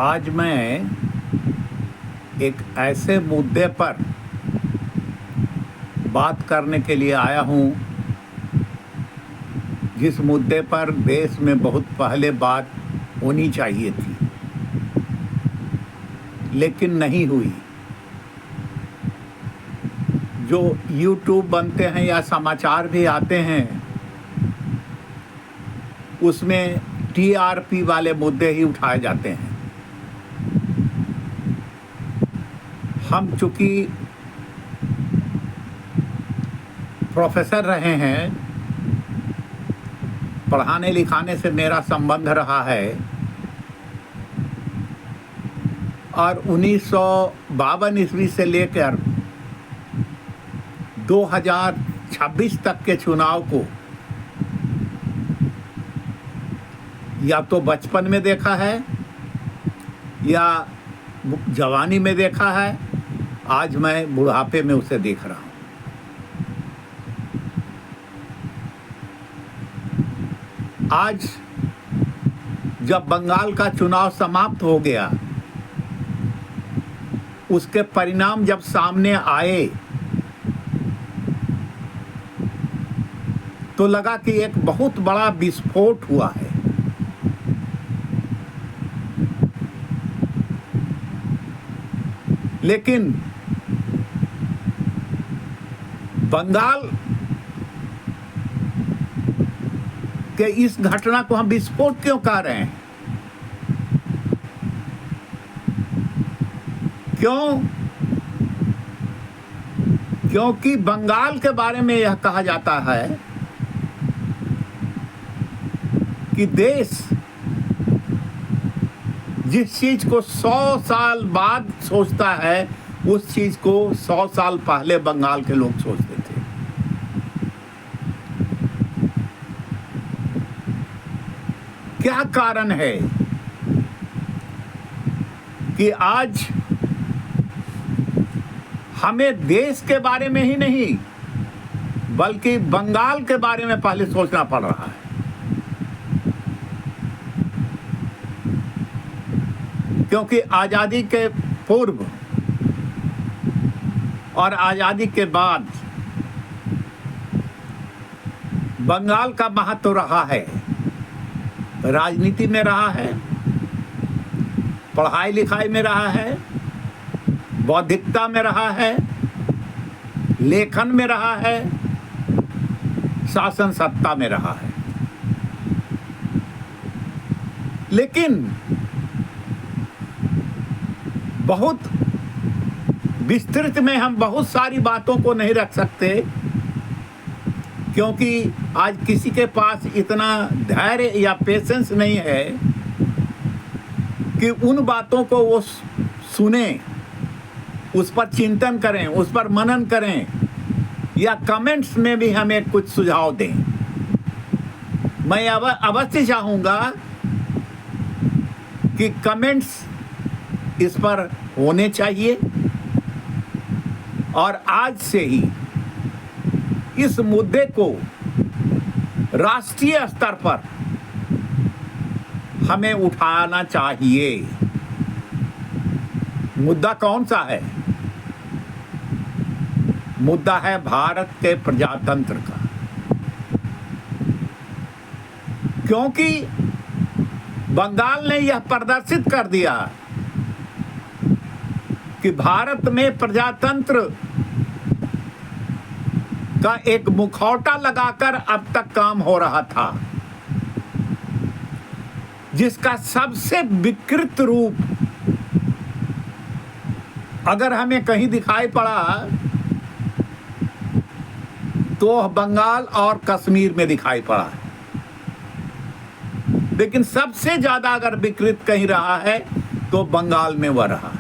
आज मैं एक ऐसे मुद्दे पर बात करने के लिए आया हूँ जिस मुद्दे पर देश में बहुत पहले बात होनी चाहिए थी, लेकिन नहीं हुई। जो यूट्यूब बनते हैं या समाचार भी आते हैं, उसमें टीआरपी वाले मुद्दे ही उठाए जाते हैं। हम चूँकि प्रोफेसर रहे हैं, पढ़ाने लिखाने से मेरा संबंध रहा है और 1952 ईस्वी से लेकर 2026 तक के चुनाव को या तो बचपन में देखा है या जवानी में देखा है। आज मैं बुढ़ापे में उसे देख रहा हूँ। आज जब बंगाल का चुनाव समाप्त हो गया, उसके परिणाम जब सामने आए तो लगा कि एक बहुत बड़ा विस्फोट हुआ है। लेकिन बंगाल के इस घटना को हम विस्फोट क्यों कह रहे हैं? क्यों? क्योंकि बंगाल के बारे में यह कहा जाता है कि देश जिस चीज को 100 साल बाद सोचता है, उस चीज को 100 साल पहले बंगाल के लोग सोचते थे। क्या कारण है कि आज हमें देश के बारे में ही नहीं बल्कि बंगाल के बारे में पहले सोचना पड़ रहा है? क्योंकि आज़ादी के पूर्व और आज़ादी के बाद बंगाल का महत्व रहा है, राजनीति में रहा है, पढ़ाई लिखाई में रहा है, बौद्धिकता में रहा है, लेखन में रहा है, शासन सत्ता में रहा है। लेकिन बहुत विस्तृत में हम बहुत सारी बातों को नहीं रख सकते, क्योंकि आज किसी के पास इतना धैर्य या पेशेंस नहीं है कि उन बातों को वो सुने, उस पर चिंतन करें, उस पर मनन करें या कमेंट्स में भी हमें कुछ सुझाव दें। मैं अवश्य चाहूँगा कि कमेंट्स इस पर होने चाहिए और आज से ही इस मुद्दे को राष्ट्रीय स्तर पर हमें उठाना चाहिए। मुद्दा कौन सा है? मुद्दा है भारत के प्रजातंत्र का। क्योंकि बंगाल ने यह प्रदर्शित कर दिया कि भारत में प्रजातंत्र का एक मुखौटा लगाकर अब तक काम हो रहा था, जिसका सबसे विकृत रूप अगर हमें कहीं दिखाई पड़ा तो बंगाल और कश्मीर में दिखाई पड़ा है। लेकिन सबसे ज्यादा अगर विकृत कहीं रहा है तो बंगाल में वह रहा।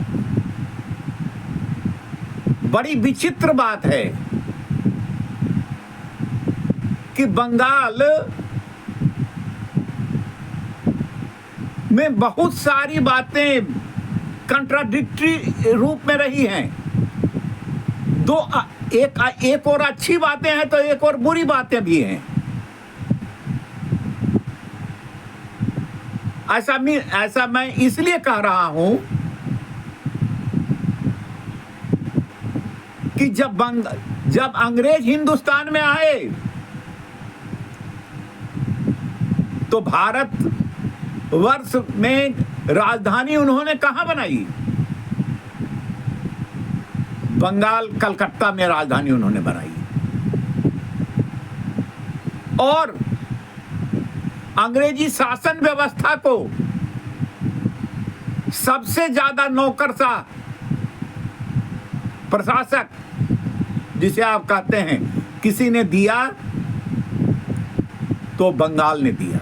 बड़ी विचित्र बात है कि बंगाल में बहुत सारी बातें कंट्राडिक्टरी रूप में रही हैं। एक और अच्छी बातें हैं तो एक और बुरी बातें भी हैं। ऐसा मैं इसलिए कह रहा हूं कि जब अंग्रेज हिंदुस्तान में आए तो भारत वर्ष में राजधानी उन्होंने कहां बनाई? बंगाल, कलकत्ता में राजधानी उन्होंने बनाई। और अंग्रेजी शासन व्यवस्था को सबसे ज्यादा नौकरशाह प्रशासक जिसे आप कहते हैं किसी ने दिया तो बंगाल ने दिया।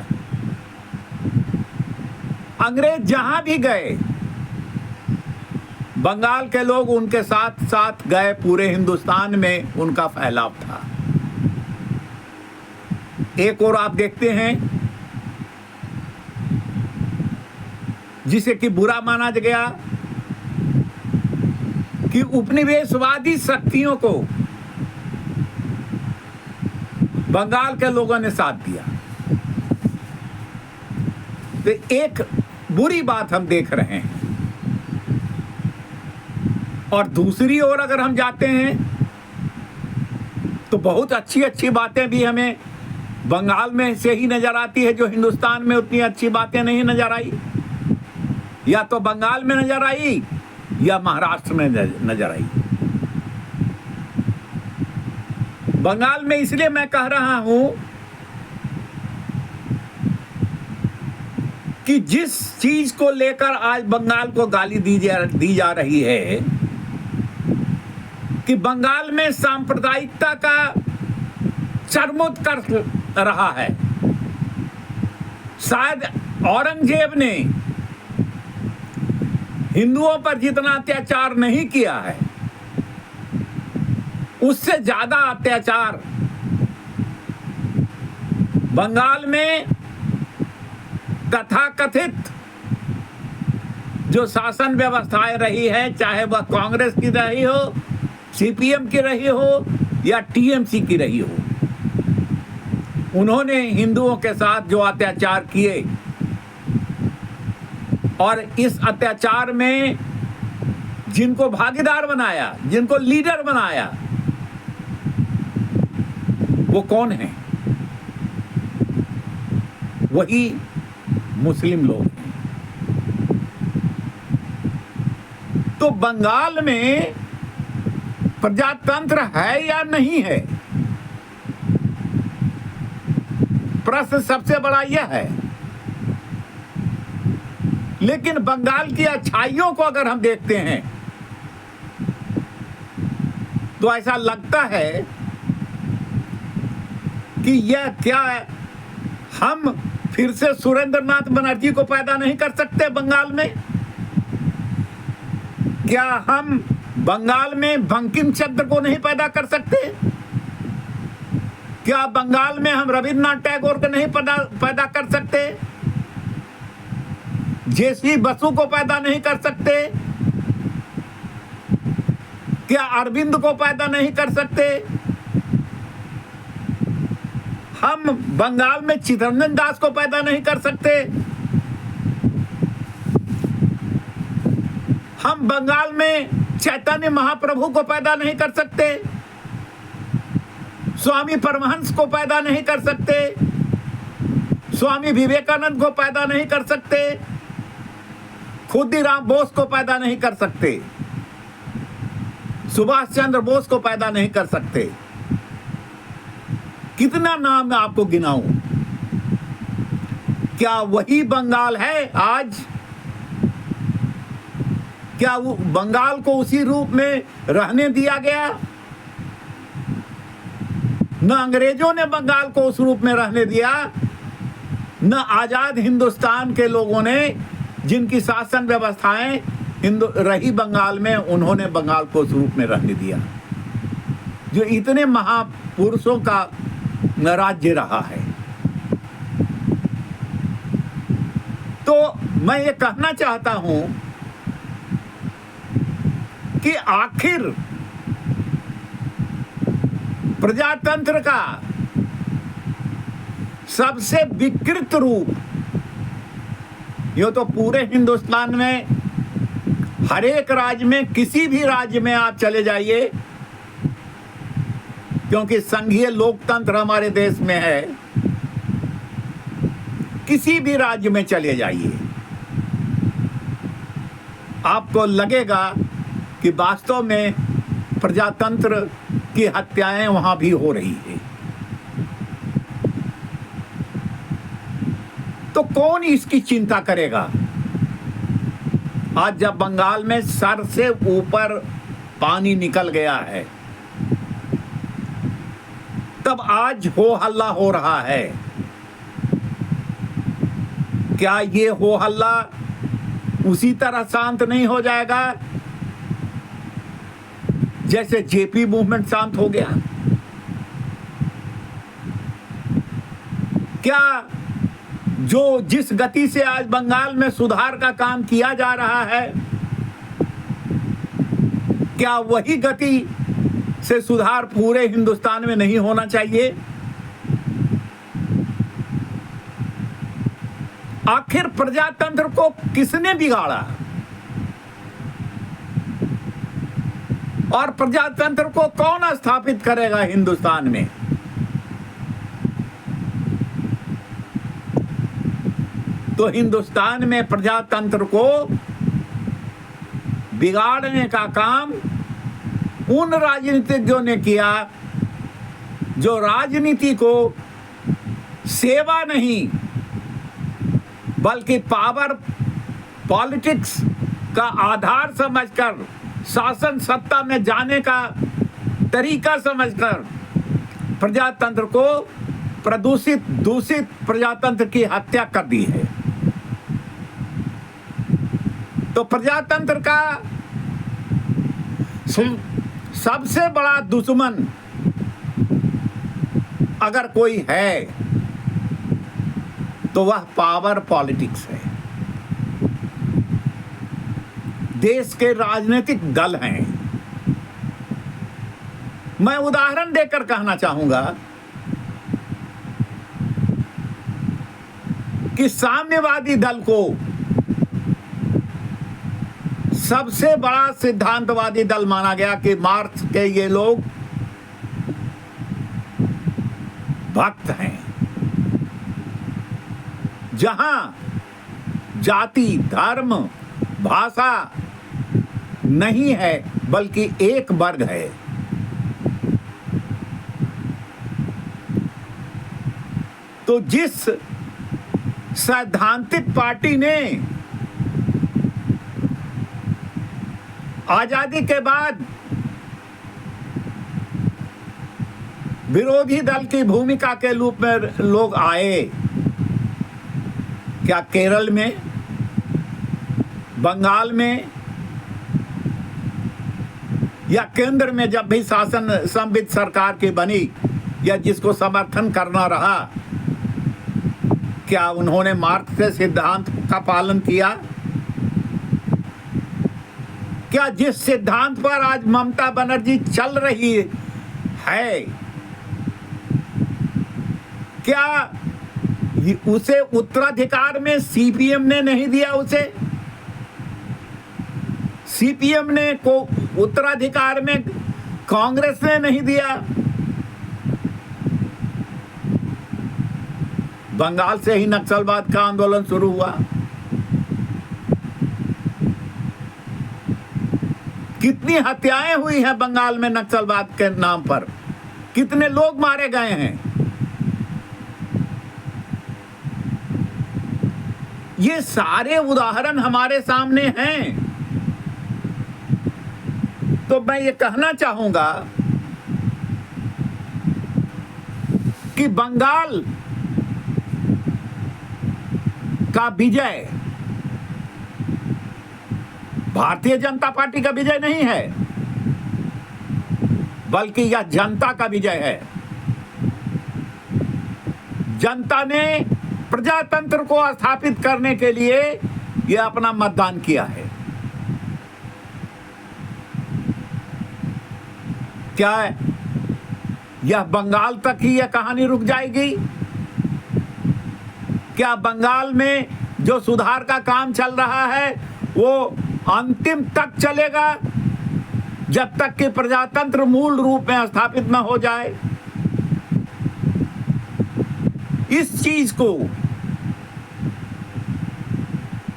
अंग्रेज जहां भी गए बंगाल के लोग उनके साथ साथ गए। पूरे हिंदुस्तान में उनका फैलाव था। एक और आप देखते हैं जिसे कि बुरा माना गया कि उपनिवेशवादी शक्तियों को बंगाल के लोगों ने साथ दिया। तो एक बुरी बात हम देख रहे हैं। और दूसरी ओर अगर हम जाते हैं तो बहुत अच्छी अच्छी बातें भी हमें बंगाल में से ही नजर आती है, जो हिंदुस्तान में उतनी अच्छी बातें नहीं नजर आई। या तो बंगाल में नजर आई या महाराष्ट्र में नजर आई। बंगाल में इसलिए मैं कह रहा हूं कि जिस चीज को लेकर आज बंगाल को गाली दी जा रही है कि बंगाल में सांप्रदायिकता का चरमोत्कर्ष रहा है। शायद औरंगजेब ने हिंदुओं पर जितना अत्याचार नहीं किया है उससे ज्यादा अत्याचार बंगाल में तथाकथित जो शासन व्यवस्थाएं रही है, चाहे वह कांग्रेस की रही हो, सीपीएम की रही हो या टीएमसी की रही हो, उन्होंने हिंदुओं के साथ जो अत्याचार किए और इस अत्याचार में जिनको भागीदार बनाया, जिनको लीडर बनाया, वो कौन है? वही मुस्लिम लोग हैं। तो बंगाल में प्रजातंत्र है या नहीं है, प्रश्न सबसे बड़ा यह है। लेकिन बंगाल की अच्छाइयों को अगर हम देखते हैं तो ऐसा लगता है कि यह क्या हम फिर से सुरेंद्रनाथ बनर्जी को पैदा नहीं कर सकते बंगाल में? क्या हम बंगाल में बंकिम चंद्र को नहीं पैदा कर सकते? क्या बंगाल में हम रविन्द्रनाथ टैगोर को नहीं पैदा कर सकते? जेसी बसु को पैदा नहीं कर सकते? क्या अरविंद को पैदा नहीं कर सकते? हम बंगाल में चित्तरंजन दास को पैदा नहीं कर सकते? हम बंगाल में चैतन्य महाप्रभु को पैदा नहीं कर सकते? स्वामी परमहंस को पैदा नहीं कर सकते? स्वामी विवेकानंद को पैदा नहीं कर सकते? खुदीराम बोस को पैदा नहीं कर सकते? सुभाष चंद्र बोस को पैदा नहीं कर सकते? कितना नाम मैं आपको गिनाऊं? क्या वही बंगाल है आज? क्या वो बंगाल को उसी रूप में रहने दिया गया? न अंग्रेजों ने बंगाल को उस रूप में रहने दिया, न आजाद हिंदुस्तान के लोगों ने, जिनकी शासन व्यवस्थाएं रही बंगाल में, उन्होंने बंगाल को उस रूप में रहने दिया जो इतने महापुरुषों का राज्य रहा है। तो मैं ये कहना चाहता हूं कि आखिर प्रजातंत्र का सबसे विकृत रूप ये तो पूरे हिंदुस्तान में हर एक राज्य में, किसी भी राज्य में आप चले जाइए, क्योंकि संघीय लोकतंत्र हमारे देश में है, किसी भी राज्य में चले जाइए, आपको लगेगा कि वास्तव में प्रजातंत्र की हत्याएं वहां भी हो रही है। तो कौन इसकी चिंता करेगा? आज जब बंगाल में सर से ऊपर पानी निकल गया है, तब आज हो हल्ला हो रहा है। क्या ये हो हल्ला उसी तरह शांत नहीं हो जाएगा जैसे जेपी मूवमेंट शांत हो गया? क्या जो जिस गति से आज बंगाल में सुधार का काम किया जा रहा है, क्या वही गति से सुधार पूरे हिंदुस्तान में नहीं होना चाहिए? आखिर प्रजातंत्र को किसने बिगाड़ा और प्रजातंत्र को कौन स्थापित करेगा हिंदुस्तान में? तो हिंदुस्तान में प्रजातंत्र को बिगाड़ने का काम उन राजनीतिज्ञों ने किया जो राजनीति को सेवा नहीं बल्कि पावर पॉलिटिक्स का आधार समझकर, शासन सत्ता में जाने का तरीका समझकर प्रजातंत्र को दूषित प्रजातंत्र की हत्या कर दी है। तो प्रजातंत्र का सबसे बड़ा दुश्मन अगर कोई है तो वह पावर पॉलिटिक्स है। देश के राजनीतिक दल हैं। मैं उदाहरण देकर कहना चाहूंगा कि साम्यवादी दल को सबसे बड़ा सिद्धांतवादी दल माना गया कि मार्क्स के ये लोग भक्त हैं। जहां जाति, धर्म, भाषा नहीं है बल्कि एक वर्ग है। तो जिस सैद्धांतिक पार्टी ने आजादी के बाद विरोधी दल की भूमिका के रूप में लोग आए, क्या केरल में, बंगाल में या केंद्र में जब भी शासन संविध सरकार की बनी या जिसको समर्थन करना रहा, क्या उन्होंने मार्क्स के सिद्धांत का पालन किया? क्या जिस सिद्धांत पर आज ममता बनर्जी चल रही है, क्या उसे उत्तराधिकार में सीपीएम ने नहीं दिया? उसे सीपीएम ने को उत्तराधिकार में कांग्रेस ने नहीं दिया। बंगाल से ही नक्सलवाद का आंदोलन शुरू हुआ। कितनी हत्याएं हुई हैं बंगाल में नक्सलवाद के नाम पर, कितने लोग मारे गए हैं। ये सारे उदाहरण हमारे सामने हैं। तो मैं ये कहना चाहूंगा कि बंगाल का विजय भारतीय जनता पार्टी का विजय नहीं है, बल्कि यह जनता का विजय है। जनता ने प्रजातंत्र को स्थापित करने के लिए यह अपना मतदान किया है। क्या यह बंगाल तक ही यह कहानी रुक जाएगी? क्या बंगाल में जो सुधार का काम चल रहा है वो अंतिम तक चलेगा जब तक कि प्रजातंत्र मूल रूप में स्थापित न हो जाए। इस चीज को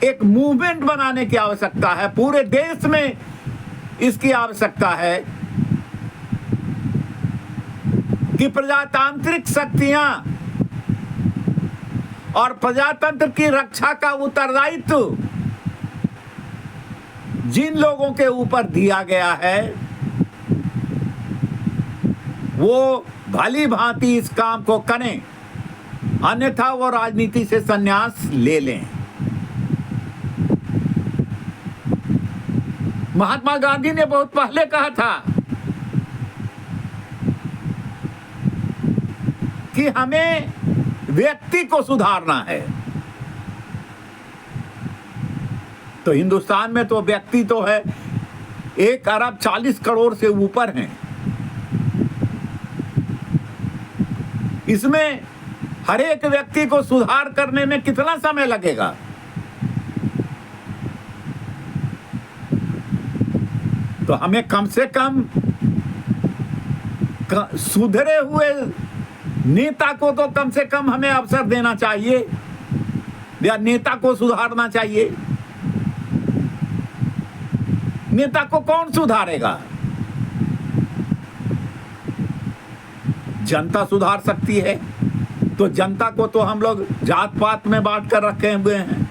एक मूवमेंट बनाने की आवश्यकता है, पूरे देश में इसकी आवश्यकता है कि प्रजातांत्रिक शक्तियां और प्रजातंत्र की रक्षा का उत्तरदायित्व जिन लोगों के ऊपर दिया गया है वो भली भांति इस काम को करें, अन्यथा वो राजनीति से संन्यास ले लें। महात्मा गांधी ने बहुत पहले कहा था कि हमें व्यक्ति को सुधारना है। तो हिंदुस्तान में तो व्यक्ति तो है 1 अरब 40 करोड़ से ऊपर हैं। इसमें हर एक व्यक्ति को सुधार करने में कितना समय लगेगा? तो हमें कम से कम सुधरे हुए नेता को तो कम से कम हमें अवसर देना चाहिए या नेता को सुधारना चाहिए। नेता को कौन सुधारेगा? जनता सुधार सकती है। तो जनता को तो हम लोग जात पात में बांट कर रखे हुए हैं,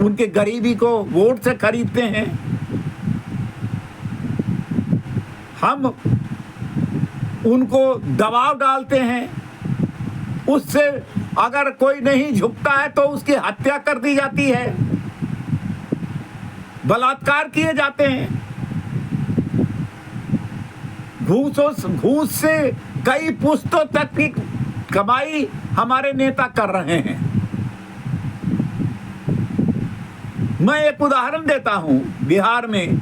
उनके गरीबी को वोट से खरीदते हैं। हम उनको दबाव डालते हैं, उससे अगर कोई नहीं झुकता है तो उसकी हत्या कर दी जाती है, बलात्कार किए जाते हैं। घूस से कई पुश्तों तक की कमाई हमारे नेता कर रहे हैं। मैं एक उदाहरण देता हूं। बिहार में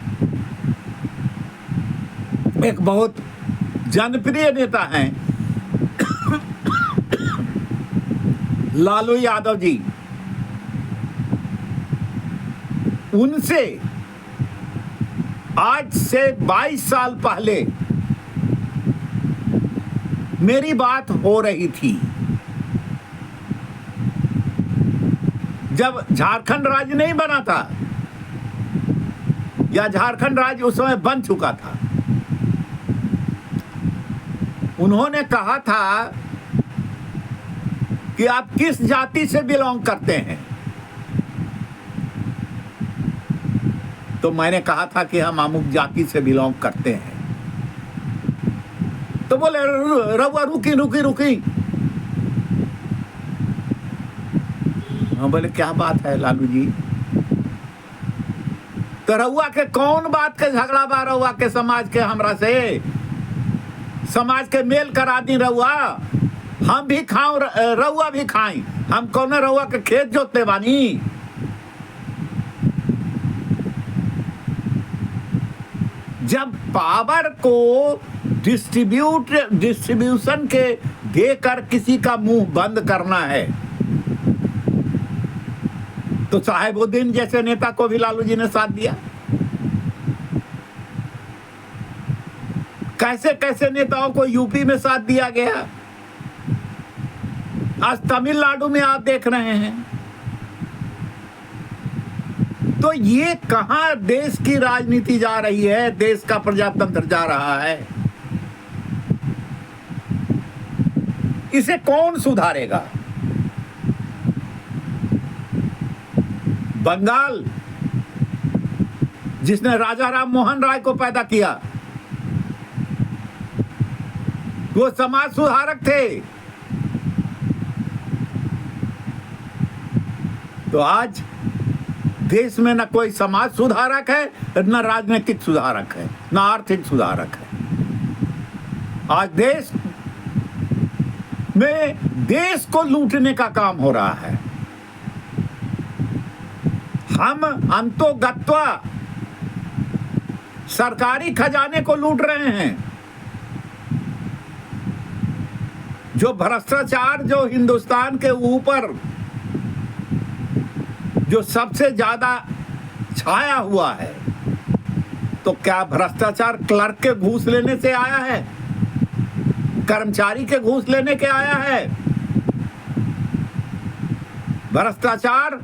एक बहुत जनप्रिय नेता हैं लालू यादव जी। उनसे आज से 22 साल पहले मेरी बात हो रही थी, जब झारखंड राज्य नहीं बना था या झारखंड राज्य उस समय बन चुका था। उन्होंने कहा था कि आप किस जाति से बिलोंग करते हैं? तो मैंने कहा था कि हम अमुक जाति से बिलोंग करते हैं। तो बोले रउआ रुकी। हम बोले क्या बात है लालू जी? तो रउआ के कौन बात के झगड़ा बा? रउआ के समाज के हमरा से समाज के मेल करा दी रउआ। हम भी खाऊं रउआ भी खाई। हम कौन रउआ के खेत जोतते बानी? जब पावर को डिस्ट्रीब्यूशन के देकर किसी का मुंह बंद करना है तो साहेबुद्दीन जैसे नेता को भी लालू जी ने साथ दिया। कैसे कैसे नेताओं को यूपी में साथ दिया गया, आज तमिलनाडु में आप देख रहे हैं। तो ये कहां देश की राजनीति जा रही है, देश का प्रजातंत्र जा रहा है? इसे कौन सुधारेगा? बंगाल जिसने राजा राम मोहन राय को पैदा किया, वो समाज सुधारक थे। तो आज देश में न कोई समाज सुधारक है, न राजनीतिक सुधारक है, न आर्थिक सुधारक है। आज देश में देश को लूटने का काम हो रहा है। हम अंतोगत्वा सरकारी खजाने को लूट रहे हैं। जो भ्रष्टाचार जो हिंदुस्तान के ऊपर जो सबसे ज्यादा छाया हुआ है, तो क्या भ्रष्टाचार क्लर्क के घूस लेने से आया है, कर्मचारी के घूस लेने के आया है? भ्रष्टाचार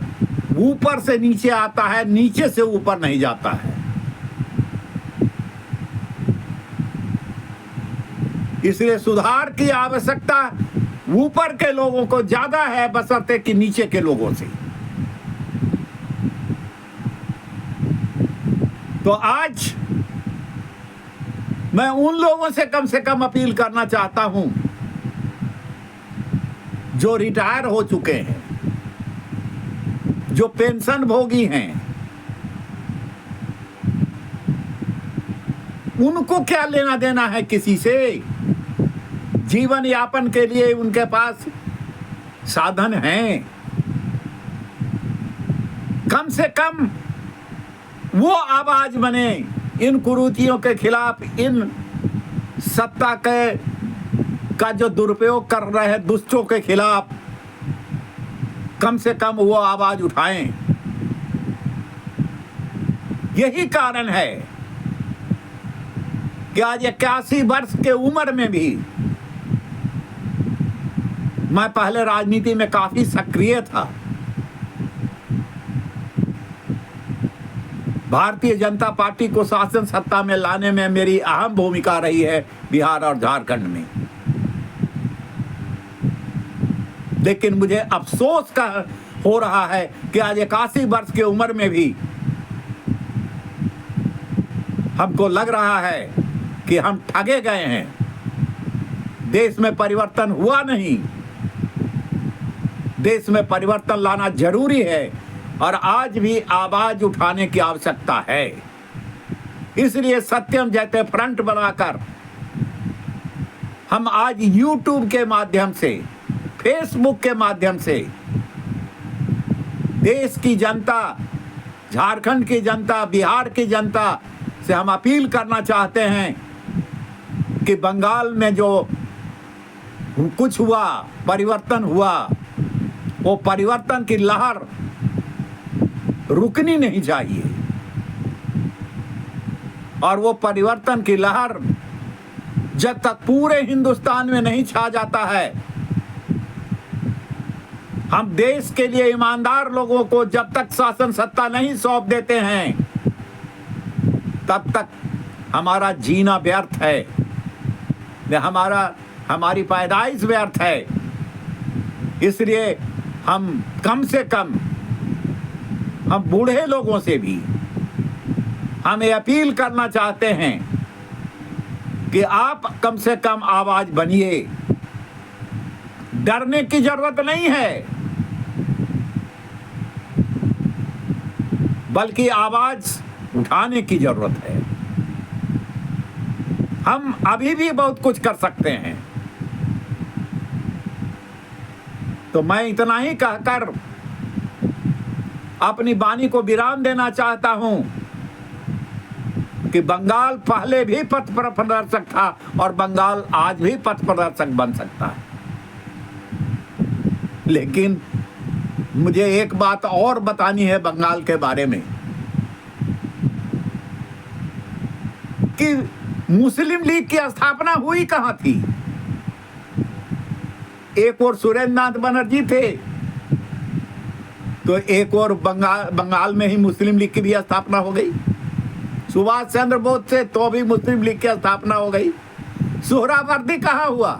ऊपर से नीचे आता है, नीचे से ऊपर नहीं जाता है। इसलिए सुधार की आवश्यकता ऊपर के लोगों को ज्यादा है बशर्ते कि नीचे के लोगों से। तो आज मैं उन लोगों से कम अपील करना चाहता हूं जो रिटायर हो चुके हैं, जो पेंशन भोगी हैं। उनको क्या लेना देना है किसी से? जीवन यापन के लिए उनके पास साधन हैं। कम से कम वो आवाज बने इन कुरीतियों के खिलाफ, इन सत्ता का जो दुरुपयोग कर रहे हैं दुष्टों के खिलाफ। कम से कम वो आवाज उठाएं। यही कारण है कि आज 81 वर्ष के उम्र में भी मैं पहले राजनीति में काफी सक्रिय था। भारतीय जनता पार्टी को शासन सत्ता में लाने में मेरी अहम भूमिका रही है बिहार और झारखंड में। लेकिन मुझे अफसोस का हो रहा है कि आज 81 वर्ष की उम्र में भी हमको लग रहा है कि हम ठगे गए हैं। देश में परिवर्तन हुआ नहीं। देश में परिवर्तन लाना जरूरी है और आज भी आवाज उठाने की आवश्यकता है। इसलिए सत्यम जयते फ्रंट बनाकर हम आज YouTube के माध्यम से, फेसबुक के माध्यम से देश की जनता, झारखंड की जनता, बिहार की जनता से हम अपील करना चाहते हैं कि बंगाल में जो कुछ हुआ, परिवर्तन हुआ, वो परिवर्तन की लहर रुकनी नहीं चाहिए। और वो परिवर्तन की लहर जब तक पूरे हिंदुस्तान में नहीं छा जाता है, हम देश के लिए ईमानदार लोगों को जब तक शासन सत्ता नहीं सौंप देते हैं, तब तक हमारा जीना व्यर्थ है, हमारी पैदाइश व्यर्थ है। इसलिए हम कम से कम, हम बूढ़े लोगों से भी हम ये अपील करना चाहते हैं कि आप कम से कम आवाज बनिए। डरने की जरूरत नहीं है, बल्कि आवाज उठाने की जरूरत है। हम अभी भी बहुत कुछ कर सकते हैं। तो मैं इतना ही कहकर अपनी वाणी को विराम देना चाहता हूं कि बंगाल पहले भी पथ प्रदर्शक था और बंगाल आज भी पथ प्रदर्शक बन सकता है। लेकिन मुझे एक बात और बतानी है बंगाल के बारे में कि मुस्लिम लीग की स्थापना हुई कहां थी? एक और सुरेंद्र नाथ बनर्जी थे, तो एक और बंगाल में ही मुस्लिम लीग की भी स्थापना हो गई। सुभाष चंद्र बोस थे तो भी मुस्लिम लीग की स्थापना हो गई। सोहरावर्दी कहाँ हुआ?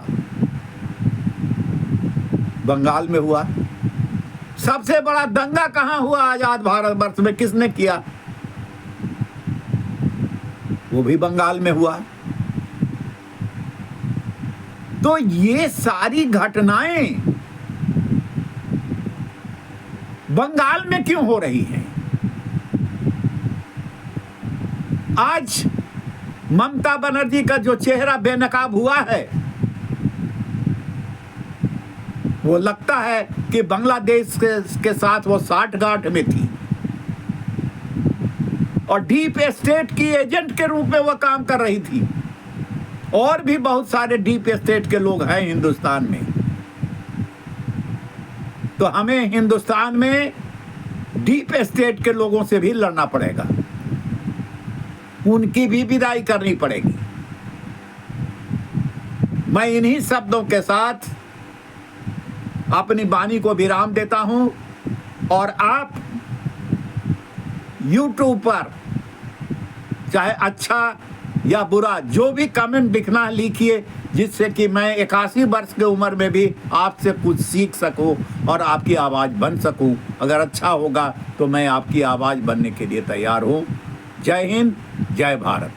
बंगाल में हुआ। सबसे बड़ा दंगा कहाँ हुआ आजाद भारतवर्ष में? किसने किया? वो भी बंगाल में हुआ। तो ये सारी घटनाएं बंगाल में क्यों हो रही हैं? आज ममता बनर्जी का जो चेहरा बेनकाब हुआ है, वो लगता है कि बांग्लादेश के साथ वो साठगांठ में थी और डीप स्टेट की एजेंट के रूप में वो काम कर रही थी। और भी बहुत सारे डीप स्टेट के लोग हैं हिंदुस्तान में। तो हमें हिंदुस्तान में डीप स्टेट के लोगों से भी लड़ना पड़ेगा, उनकी भी विदाई करनी पड़ेगी। मैं इन्हीं शब्दों के साथ अपनी वाणी को विराम देता हूं और आप YouTube पर चाहे अच्छा या बुरा जो भी कमेंट लिखना है लिखिए, जिससे कि मैं 81 वर्ष की उम्र में भी आपसे कुछ सीख सकूं और आपकी आवाज़ बन सकूं। अगर अच्छा होगा तो मैं आपकी आवाज़ बनने के लिए तैयार हूं। जय हिंद, जय भारत।